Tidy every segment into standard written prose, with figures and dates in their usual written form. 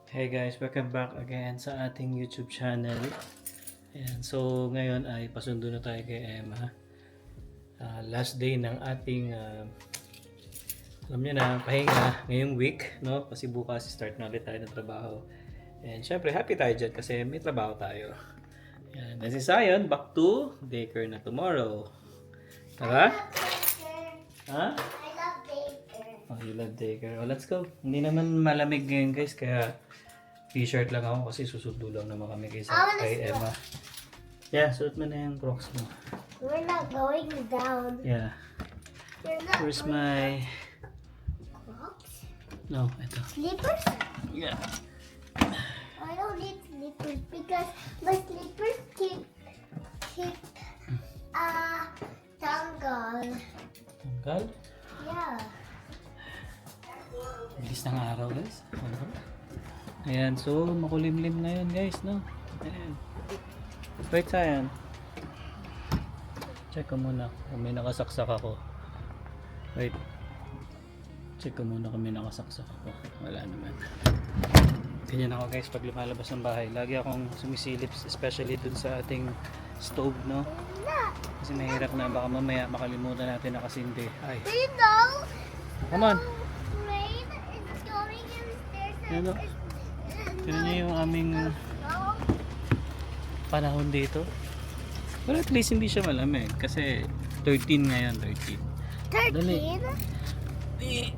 Hey guys, welcome back again sa ating YouTube channel. Ayan, so ngayon ay pasundo na tayo kay Emma. Last day ng ating alam niyo na, pahinga ngayong week, no? Kasi bukas start na ulit tayo ng trabaho. And syempre happy tayo dyan kasi may trabaho tayo. Ayan, and si Zion, back to daycare na tomorrow. Tara? Ha? I love bacon. Oh, you love daycare. Oh, let's go. Hindi naman malamig ngayon guys, kaya t-shirt lang ako kasi susundo lang naman kami kay Emma. Yeah, suot mo na yung Crocs mo. We're not going down. Yeah. We're not Where's going my... Crocs? No, ito. Slippers? Yeah. I don't need slippers because my slippers keep tangle. Tanggal. Yeah. Bilis ng araw guys. Ayan, so makulimlim ngayon guys, no? Ayan. Wait, Sayan. Check ko muna kung may nakasaksak ako. Wait. Check ko muna kung may nakasaksak ako. Wala naman. Ganyan ako guys pag lumalabas ng bahay. Lagi akong sumisilip, especially dun sa ating stove, no? Kasi mahirap na baka mamaya makalimutan natin nakasindi. Ay, Do you know? come on. Rain is going downstairs Ano? Tignan niyo yung aming panahon dito. Pero at least hindi siya malamig kasi 13 ngayon, 13. Dali. 13?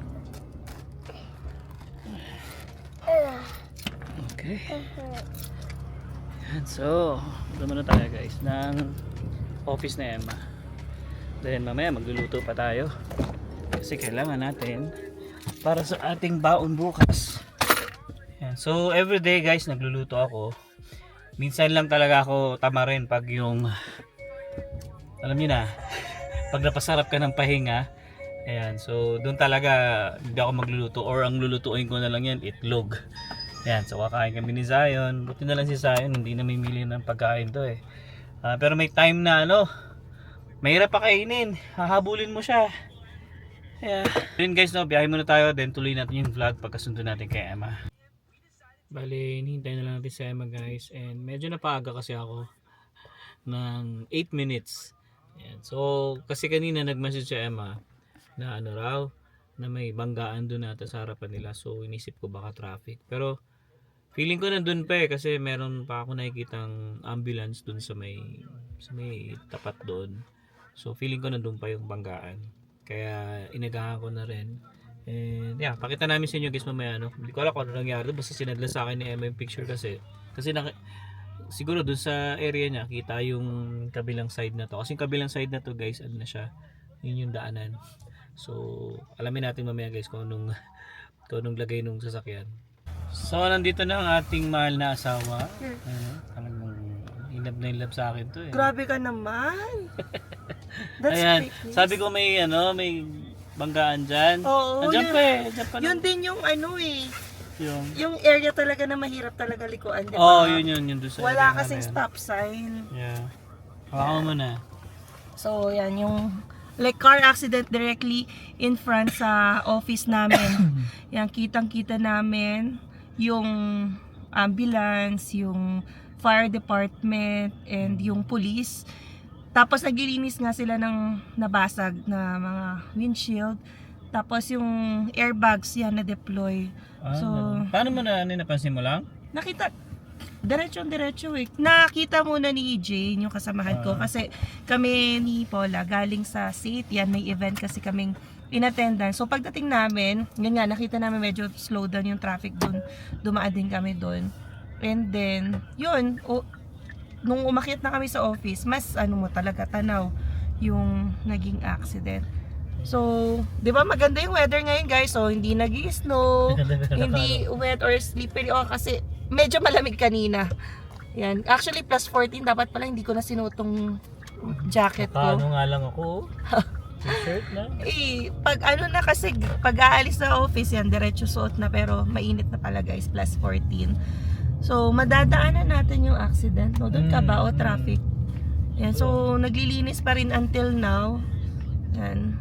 Okay. Yan, so, muna tayo guys ng office na Emma. Then mamaya magluluto pa tayo. Kasi kailangan natin para sa ating baon bukas. Yan. So, everyday guys nagluluto ako. Minsan lang talaga ako tamarin pag yung alam niyo na, pag napasarap ka ng pahinga. Ayan, so doon talaga hindi ako magluluto or ang lulutuin ko na lang yan, itlog. Ayan, so kakain kami ni Zion. Buti na lang si Zion, hindi na mimili ng pagkain to eh. Pero may time na mahirap pa kainin. Hahabulin mo siya. Ayan. Yun guys, no, biyahe muna tayo, then tuloy natin yung vlog pagkasundo natin kay Emma. Bali, hinihintay na lang natin si Emma guys. And medyo napaaga kasi ako ng 8 minutes. Ayan. So, kasi kanina nag-message si Emma na na may banggaan doon ata sa harapan nila. So, inisip ko baka traffic. Pero, feeling ko nandun pa eh kasi meron pa ako nakikitang ambulance doon sa may tapat doon. So, feeling ko nandun pa yung banggaan. Kaya, inagahan ko na rin. And yeah, pakita namin sa inyo guys mamaya, no? Hindi ko alam kung ano nangyari. Basta sinadla sa akin ni Emma yung picture kasi siguro dun sa area niya kita yung kabilang side na to. Kasi yung kabilang side na to guys, ano na siya, yun yung daanan. So, alamin natin mamaya guys kung anong lagay nung sasakyan. So, nandito na ang ating mahal na asawa. Talagang inlove sa akin to eh. Grabe ka naman. That's Ayan, fake news. sabi ko may banggaan dyan. Oo, Andyan yun. pa eh. Andyan pa Yun din yung yung area talaga na mahirap talaga likuan, di ba? Oh, yun dun sa Wala area kasing na yan. stop sign. Yeah. Hawakan mo na. So, yan yung like car accident directly in front sa office namin. Yan, kitang-kita namin yung ambulance, yung fire department, and yung police. Tapos naglilinis nga sila ng nabasag na mga windshield. Tapos yung airbags yan na-deploy. So, paano mo napansin mo lang? nakita, diretso eh. Nakita muna ni Jane, yung kasamahan ko. Kasi kami ni Paula, galing sa SAIT. Yan, may event kasi kaming in-attendan. So pagdating namin, yun nga, nakita namin medyo slow down yung traffic doon. Dumaan din kami doon. And then, yun, nung umakyat na kami sa office, mas talaga tanaw yung naging accident. So, 'di ba maganda yung weather ngayon, guys? So, hindi nag-i-snow, hindi wet or slippery kasi medyo malamig kanina. Yan. Actually, plus 14 dapat pala hindi ko na sinuotong jacket ko. Paano nga lang ako? T-shirt na? Pag kasi pag aalis sa office yan, diretso suot na pero mainit na pala, guys, plus 14. So, madadaanan natin yung accident, no? Doon ka ba o traffic? Yan. So, naglilinis pa rin until now. Yan.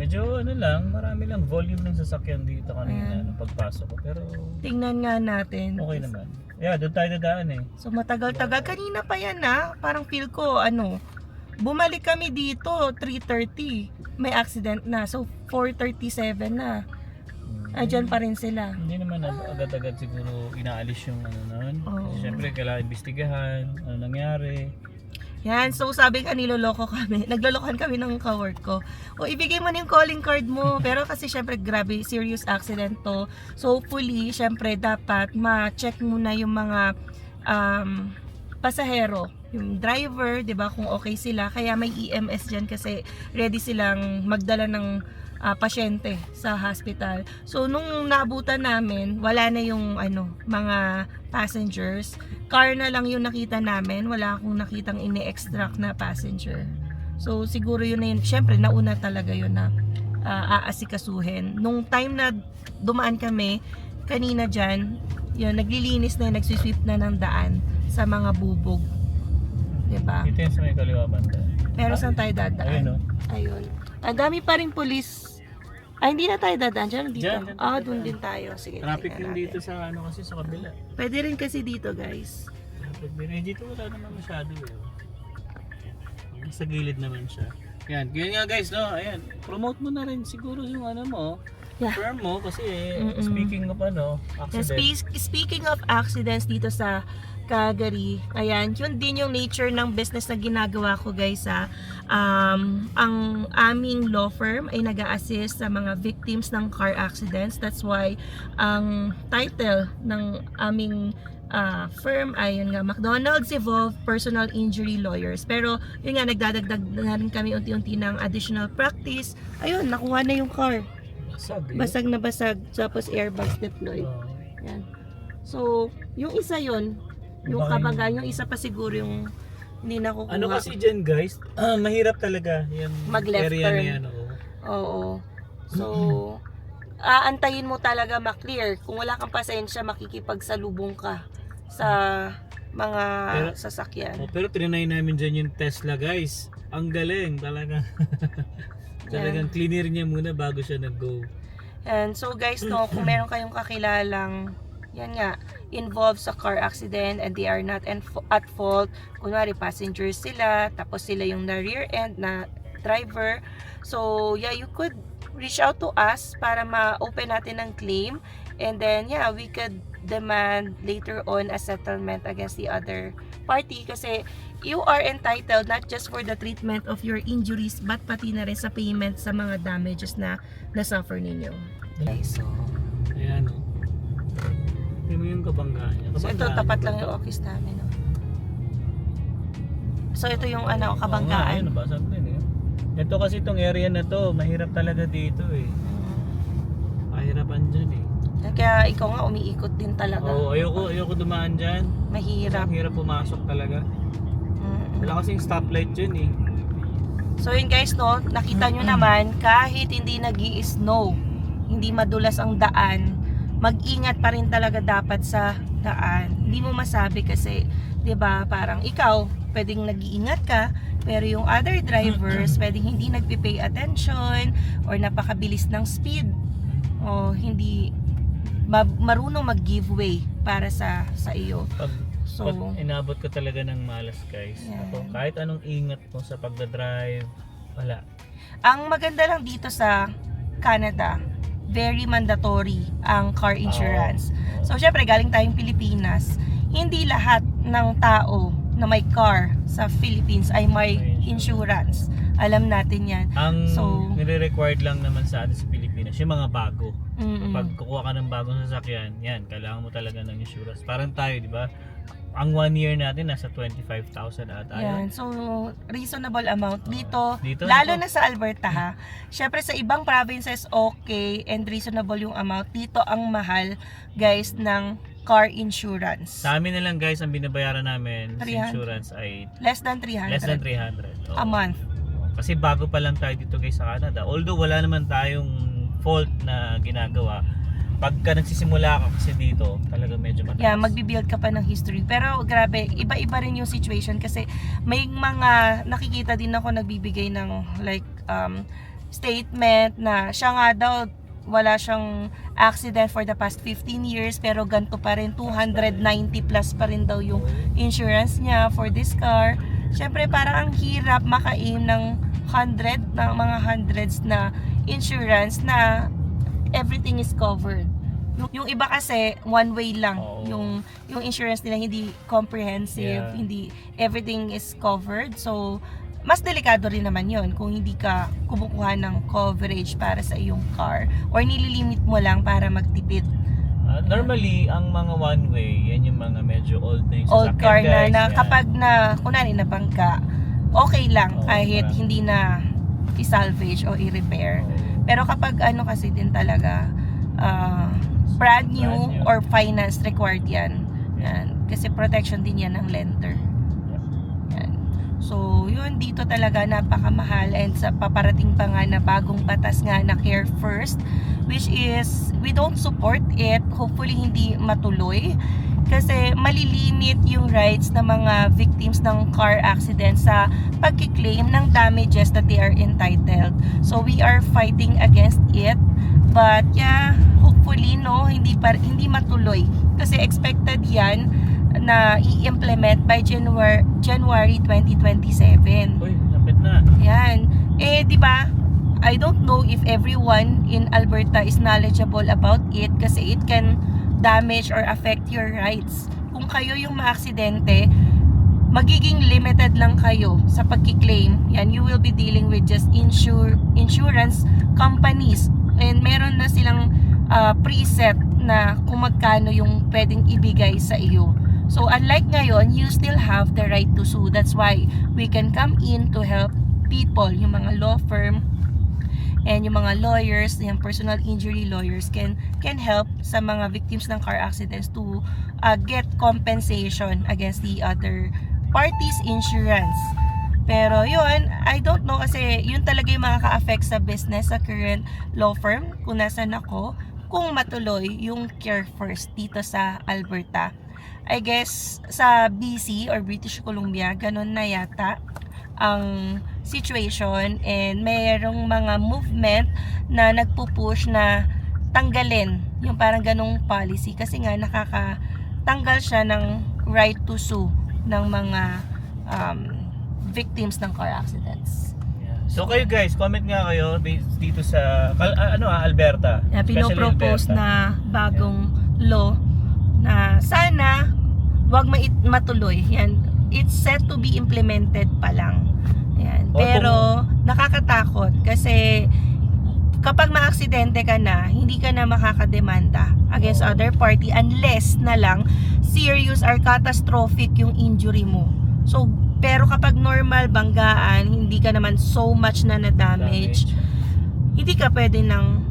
Medyo ano lang, marami lang volume ng sasakyan dito kanina Ayan. nung pagpasok ko. Pero Tingnan nga natin. okay naman. Yeah, doon tayo dadaan eh. So matagal-tagal. Kanina pa yan parang feel ko bumalik kami dito 3:30. May accident na. So 4:37 na. Andyan pa rin sila. Hindi naman agad-agad siguro inaalis yung ano nun. Oo. Kasi syempre kailangan imbestigahan, ano nangyari. Yan, so sabi ka niloloko kami. Naglolokohan kami ng kawork ko. O ibigay mo na yung calling card mo. Pero kasi syempre grabe, serious accident to. So hopefully, syempre dapat ma-check muna yung mga pasahero. Yung driver, 'di ba, kung okay sila. Kaya may EMS diyan kasi ready silang magdala ng pasyente sa hospital. So nung naabutan namin, wala na yung mga passengers. Car na lang yung nakita namin. Wala akong nakitang ini-extract na passenger. So siguro yun na yun. Syempre nauna talaga yun na aasikasuhin. Nung time na dumaan kami kanina dyan, yun, naglilinis na, nagsisweep na ng daan sa mga bubog. Diba? Ito yung sa may kaliwa banda. Pero saan tayo dadaan? Ayun, no? Ayun. Ang dami pa rin pulis. Ay, hindi na tayo dadaan. Diyan, dito. Diyan Doon din tayo. Sige. Traffic tingnan din natin. dito sa ano kasi sa kabila. Pwede rin kasi dito, guys. Traffic din. Eh, dito wala naman masyado eh. Sa gilid naman siya. Yan, ganyan nga guys, no? Ayan, promote mo na rin siguro yung ano mo. Yeah. Firm mo kasi Mm-mm. speaking of accident. Speaking of accidents dito sa Calgary, ayan, yun din yung nature ng business na ginagawa ko, guys, ang aming law firm ay nag-a-assist sa mga victims ng car accidents. That's why ang title ng aming firm ay yun nga, McDonald's Evolved Personal Injury Lawyers. Pero yun nga, nagdadagdag na rin kami unti-unti ng additional practice. Ayun, nakuha na yung car. Basag, eh. Basag na basag, tapos airbags deployed. Yan. So, yung isa yun, yung Baka kabangga, yung isa pa siguro yung hindi nakukuha. Ano kasi dyan guys, mahirap talaga yung Mag-left area turn. na yan. Oo. So, aantayin mo talaga ma-clear. Kung wala kang pasensya, makikipagsalubong ka sa mga sasakyan. Pero trinay namin dyan yung Tesla guys. Ang galing talaga. Talagang cleaner niya muna bago siya nag-go. And so guys, no, kung meron kayong kakilalang yan nga, involved sa car accident and they are not at fault, kunwari passengers sila, tapos sila yung na rear end na driver, so yeah, you could reach out to us para ma-open natin ng claim, and then yeah, we could demand later on a settlement against the other party kasi you are entitled not just for the treatment of your injuries but pati na rin sa payment sa mga damages na na-suffer ninyo. Okay, so Ayan o. Hindi mo yung kabanggaan niya. so ito, tapat lang yung office namin. No? So ito yung kabanggaan. Ayun, nabasag din eh. Ito kasi itong area na to, mahirap talaga dito eh. Mahirapan dyan eh. Kaya ikaw nga umiikot din talaga. Oo, ayoko dumaan dyan. Mahirap. Ang hirap pumasok talaga. Wala kasing stoplight dyan eh. So yun guys, no, nakita nyo naman, kahit hindi nag-i-snow, hindi madulas ang daan, mag-ingat pa rin talaga dapat sa daan. Hindi mo masabi kasi, 'di ba, parang ikaw, pwedeng nag-iingat ka, pero yung other drivers, pwedeng hindi nagpi-pay attention or napakabilis ng speed o hindi marunong mag-give way para sa iyo. Pag So, inabot ka talaga ng malas guys. Yan. Ako, kahit anong ingat mo sa pagdadrive, wala. ang maganda lang dito sa Canada, very mandatory ang car insurance. So, syempre, galing tayong Pilipinas, hindi lahat ng tao na may car sa Philippines ay may insurance. Alam natin yan. Ang So, nire-required lang naman sa atin sa Pilipinas, yung mga bago. mm-mm. Pag kukuha ka ng bagong sasakyan, yan, kailangan mo talaga ng insurance. Parang tayo, di ba? Ang 1 year natin, nasa 25,000 ata. Yan. So, reasonable amount. Dito, Dito, lalo ako. na sa Alberta ha. Syempre sa ibang provinces, okay and reasonable yung amount. Dito ang mahal, guys, ng car insurance. Sa amin na lang guys, ang binabayaran namin sa 300. insurance ay Less than 300 less than 300. a month. Kasi bago pa lang tayo dito guys sa Canada. Although wala naman tayong fault na ginagawa, pagka nagsisimula ka kasi dito, talaga medyo mataas. Yeah, magbibuild ka pa ng history. Pero grabe, iba-iba rin yung situation kasi may mga nakikita din ako nagbibigay ng like statement na siya nga daw wala siyang accident for the past 15 years pero ganito pa rin, 290 plus pa rin daw yung insurance niya for this car. Syempre parang ang hirap maka-aim ng mga hundreds na insurance na everything is covered. Yung iba kasi one way lang. Yung insurance nila hindi comprehensive, hindi everything is covered. So mas delikado rin naman yon kung hindi ka kumukuha ng coverage para sa iyong car or nililimit mo lang para magtipid. Normally, ang mga one-way, yan yung mga medyo old na yung Old sasakyan, car guys. na Yan. kapag na kunwari na bangka, okay lang Oo, kahit diba? hindi na i-salvage o i-repair. Pero kapag ano kasi din talaga brand new or finance required yan. Kasi protection din yan ng lender. Yan. So, yun dito talaga napakamahal and sa paparating pa nga na bagong batas nga na Care First, which is we don't support it. Hopefully hindi matuloy kasi malilimit yung rights ng mga victims ng car accident sa pagki-claim ng damages that they are entitled. So we are fighting against it. But yeah, hopefully hindi matuloy kasi expected yan na i-implement by January 2027. Uy, lapit na. Yan. Di ba? I don't know if everyone in Alberta is knowledgeable about it kasi it can damage or affect your rights. Kung kayo yung maaksidente, magiging limited lang kayo sa pagki-claim. Yan, you will be dealing with just insurance companies. And meron na silang preset na kung magkano yung pwedeng ibigay sa iyo. So unlike ngayon, you still have the right to sue. That's why we can come in to help people, yung mga law firm and yung mga lawyers, yung personal injury lawyers can help sa mga victims ng car accidents to get compensation against the other party's insurance. Pero yun, I don't know kasi yun talaga yung makaka-affect sa business sa current law firm kung nasan ako, kung matuloy yung Care First dito sa Alberta. I guess sa BC or British Columbia, ganun na yata ang situation and mayroong mga movement na nagpupush na tanggalin yung parang ganung policy kasi nga nakakatanggal siya ng right to sue ng mga victims ng car accidents. So kayo guys, comment nga kayo dito sa Alberta. Especially Pinopropose Alberta. na bagong law na sana wag matuloy. Yan, it's set to be implemented pa lang. Yan. Pero nakakatakot kasi kapag maaksidente ka na, hindi ka na makakademanda against other party unless na lang serious or catastrophic yung injury mo. So, pero kapag normal banggaan, hindi ka naman so much na na-damage, hindi ka pwede nang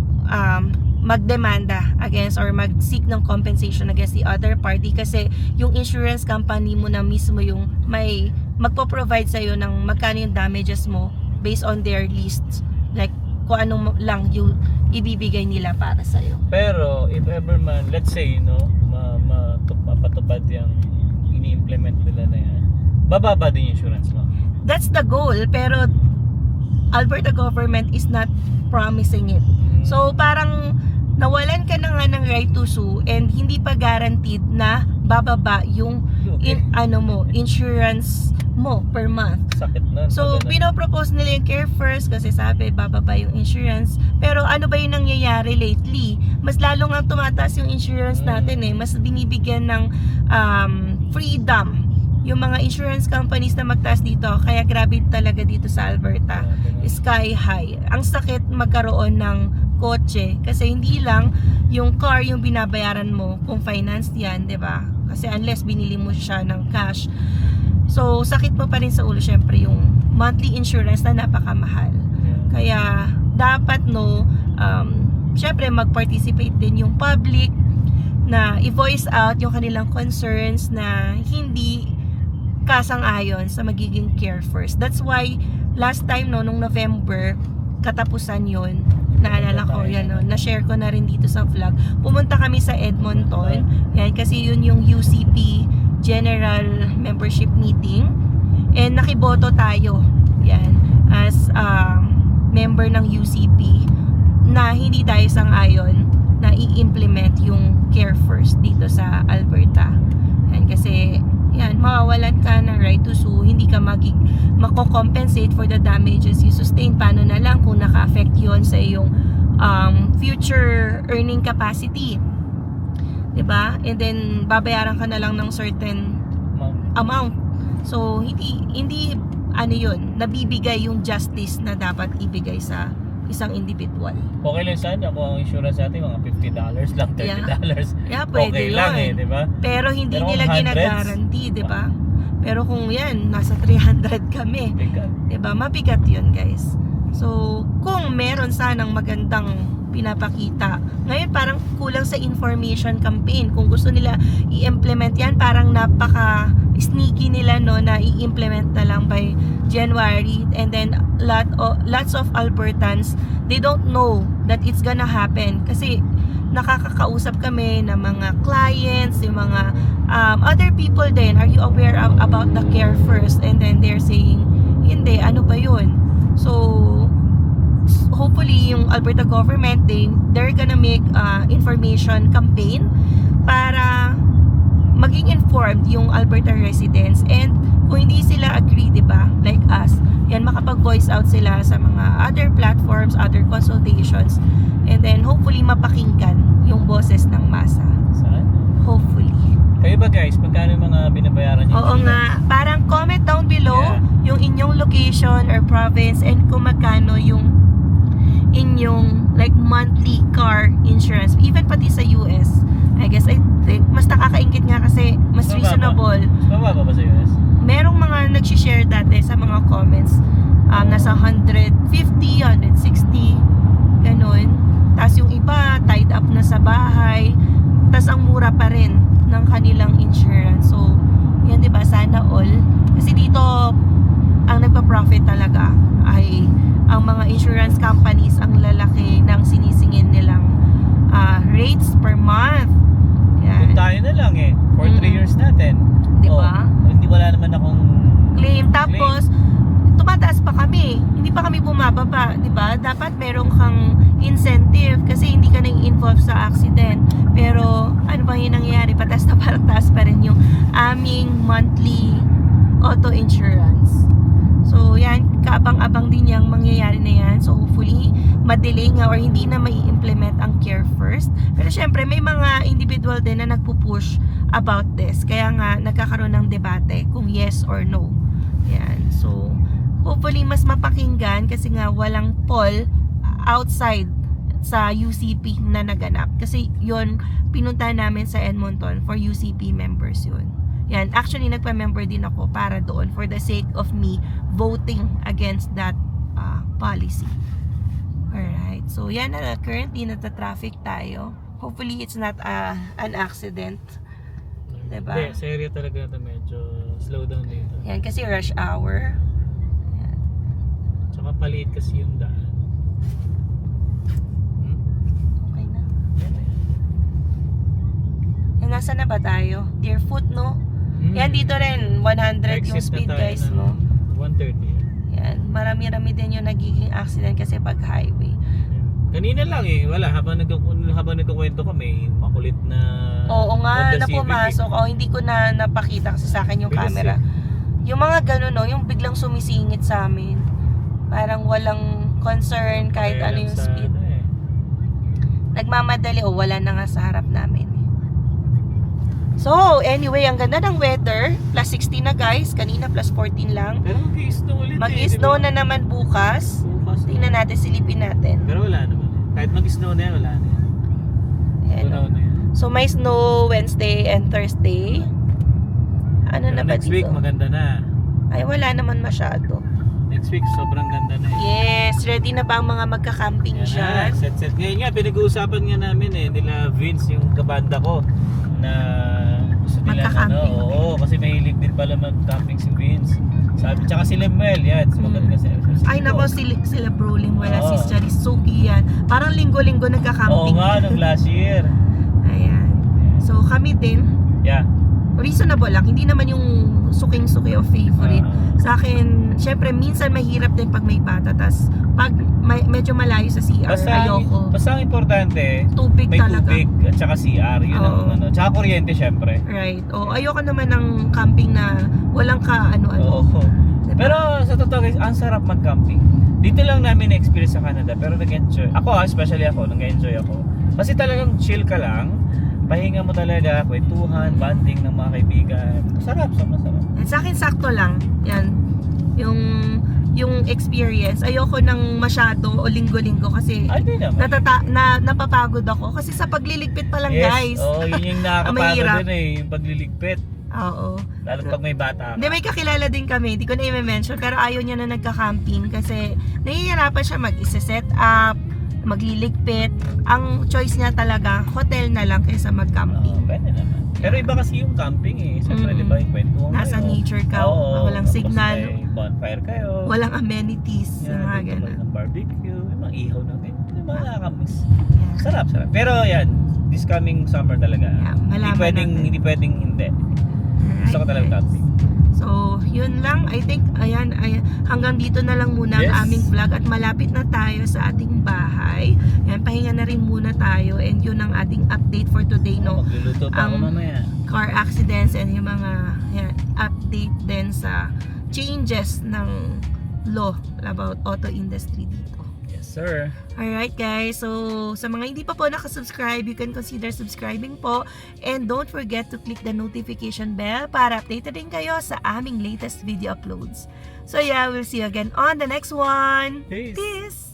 magdemanda against or mag-seek ng compensation against the other party kasi yung insurance company mo na mismo yung may magpo-provide sa'yo ng magkano yung damages mo based on their lists, like kung ano lang yung ibibigay nila para sa'yo. Pero if ever man, let's say mapatupad yung ini-implement nila na yan, bababa din yung insurance mo. That's the goal, pero Alberta government is not promising it. So parang nawalan ka na nga ng right to sue and hindi pa guaranteed na bababa yung insurance mo per month. Sakit na. So pinopropose nila yung Care First kasi sabi bababa yung insurance. Pero ano ba yung nangyayari lately? Mas lalo nga tumataas yung insurance natin mas binibigyan ng freedom yung mga insurance companies na magtaas dito. Kaya grabe talaga dito sa Alberta. Sky high. Ang sakit magkaroon ng kotse kasi hindi lang yung car yung binabayaran mo kung finance yan, 'di ba? Kasi unless binili mo siya ng cash. So sakit mo pa rin sa ulo syempre yung monthly insurance na napakamahal. Kaya dapat syempre mag-participate din yung public na i-voice out yung kanilang concerns na hindi kasang-ayon sa magiging Care First. That's why last time nung November katapusan yon, naalala ko yan, na-share ko na rin dito sa vlog. Pumunta kami sa Edmonton, yan, kasi yun yung UCP General Membership Meeting and nakiboto tayo yan as member ng UCP na hindi tayo sang-ayon na i-implement yung Care First dito sa Alberta. Yan, kasi yan, mawawalan ka ng right to sue, hindi ka mako-compensate for the damages you sustain. Paano na lang kung naka-affect yun sa iyong future earning capacity, diba? And then babayaran ka na lang ng certain amount. So hindi ano yun, nabibigay yung justice na dapat ibigay sa isang individual. Okay lang sana kung ang insurance natin mga $50 lang, $30. Yeah, pwede Okay yun. lang di ba? Pero hindi Pero nila kung hundreds, ginaguarantee, di ba? Pero kung yan, nasa 300 kami, Bigat. di ba? Mabigat yun, guys. So, kung meron sanang magandang pinapakita, ngayon parang kulang sa information campaign. Kung gusto nila i-implement yan, parang napaka sneaky nila, no, na i-implement na lang by January, and then lots of Albertans, they don't know that it's gonna happen kasi nakakakausap kami ng mga clients, yung mga other people din, are you aware about the Care First? And then they're saying, hindi, ano ba yun? So hopefully yung Alberta government, they're gonna make information campaign para maging informed yung Alberta residents, and kung hindi sila agree, diba, like us, yan, makapag-voice out sila sa mga other platforms, other consultations, and then hopefully mapakinggan yung boses ng masa. Saan? Hopefully. Kayo ba guys, magkano yung mga binabayaran niyo? Oo nga, parang comment down below yung inyong location or province, and kung magkano yung inyong like monthly car insurance, even pati sa US. I guess I think mas nakakaingit nga kasi mas reasonable. Mababa ba sa US? Merong mga nag-share dati sa mga comments, nasa 150, 160, ganun. Tapos yung iba tied up na sa bahay, tapos ang mura pa rin ng kanilang insurance. So yan, diba, sana all, kasi dito ang nagpa-profit talaga ay ang mga insurance companies, ang lalaki ng sinisingin nilang rates per month. Yan. Kung tayo na lang for 3 years natin. Diba? Hindi, wala naman akong Claim. Tapos tumataas pa kami, hindi pa kami bumababa, diba? Dapat meron kang incentive kasi hindi ka nang-involve sa accident. Pero ano ba yung nangyayari? Pataas na parang taas pa rin yung aming monthly auto insurance. So yan, kaabang-abang din yung mangyayari na yan. So hopefully madelay nga or hindi na mai-implement ang Care First. Pero syempre may mga individual din na nagpupush about this. Kaya nga nagkakaroon ng debate kung yes or no. Yan. So hopefully mas mapakinggan kasi nga walang poll outside sa UCP na naganap. Kasi yon pinunta namin sa Edmonton for UCP members yun. Yan, actually nagpa-member din ako para doon for the sake of me voting against that policy. Alright, so yan na, currently nata-traffic tayo. Hopefully it's not an accident. Diba? Hindi, sa area talaga ito medyo slow down dito. Yan, kasi rush hour. Yan. Tsaka paliit kasi yung daan. Okay na. Yan, nasa na ba tayo? Deerfoot, no? Yan, dito rin 100 yung speed, guys, no? 130. Yan, marami-rami din yung nagiging accident kasi pag highway. Kanina lang wala, habang nagkukwento ko may makulit na Oo nga, Honda na Civic. pumasok. Hindi ko na napakita kasi sa akin yung Bilis camera. Yung mga ganun, no, yung biglang sumisingit sa amin. Parang walang concern kahit Kaya ano lang yung sa speed. Nagmamadali, wala na nga sa harap namin. So, anyway, ang ganda ng weather. Plus 16 na, guys. Kanina plus 14 lang. Pero mag-i-snow ulit Mag-snow na naman bukas. Bukas. Tingnan natin, silipin natin. Pero wala naman. Kahit mag-snow na yan, wala na yan. Ayan, Tunaw no? na yan. So, may snow Wednesday and Thursday. Ano na ba Next week, dito? maganda na. Ay, wala naman masyado. Next week, sobrang ganda na Yes, ready na ba ang mga magka-camping Yan dyan? na, set. Ngayon nga, pinag-uusapan nga namin nila Vince, yung kabanda ko, na gusto nila Magka-camping. Oo, kasi mahilig din pala mag-camping si Vince. Sabi, tsaka si Lemuel, yan, sumagot kasi. Ay nako, sila Broling, wala Oo. si Charis Suki yan. Parang linggo-linggo Oo nagka-camping. nga, nung last year. Ayan. So kami din, Yeah. reasonable lang. Hindi naman yung suking-suki o favorite. Sa akin, syempre minsan mahirap din pag may bata. Tas pag medyo malayo sa CR. Ayoko. Basta ang importante, Tubig may talaga. tubig at saka CR. Yun ang Oo. ano. Tsaka kuryente syempre. Right. Ayoko naman ng camping na walang ka-ano-ano. Oo. Diba? Pero sa totoo guys, ang sarap mag-camping. Dito lang namin na-experience sa Canada, pero nag-enjoy. Ako especially ako, nag-enjoy ako. Kasi talagang chill ka lang, pahinga mo talaga, kwentuhan, banding ng mga kaibigan. Masarap, masarap. And sa akin, sakto lang. Yan. Yung experience. Ayoko ng masyado o linggo-linggo kasi Ay, di naman. napapagod ako. Kasi sa pagliligpit pa lang, guys. Yun yung nakakapagod Mahirap. din yung pagliligpit. Oo. Lalo pag may bata ka. Hindi, may kakilala din kami. Hindi ko na i-mention. Pero ayaw niya na nagka-camping kasi nahihirapan siya mag-set up, magliligpit. Ang choice niya talaga, hotel na lang kaysa mag-camping. Pwede naman. Pero iba kasi yung camping Siyempre, di ba, yung kwentuhan Nasa kayo. nature ka, walang tapos signal, may bonfire kayo. walang amenities, yung mga dito ganun. ng barbecue, yung mga ihaw na din. Yung mga nakakamiss. Yeah. Sarap. Pero yan, this coming summer talaga. Yeah, malaman natin. Hindi pwedeng hindi. Gusto ko talaga camping. So, yun lang. I think, ayan, hanggang dito na lang muna Yes. ang aming vlog at malapit na tayo sa ating bahay. Ayan, pahinga na rin muna tayo and yun ang ating update for today, no? Magluluto pa ako Ang mamaya. car accidents and yung mga update din sa changes ng law about auto industry dito. Yes, sir. Alright guys, so sa mga hindi pa po nakasubscribe, you can consider subscribing po and don't forget to click the notification bell para updated din kayo sa aming latest video uploads. So yeah, we'll see you again on the next one. Peace. Peace!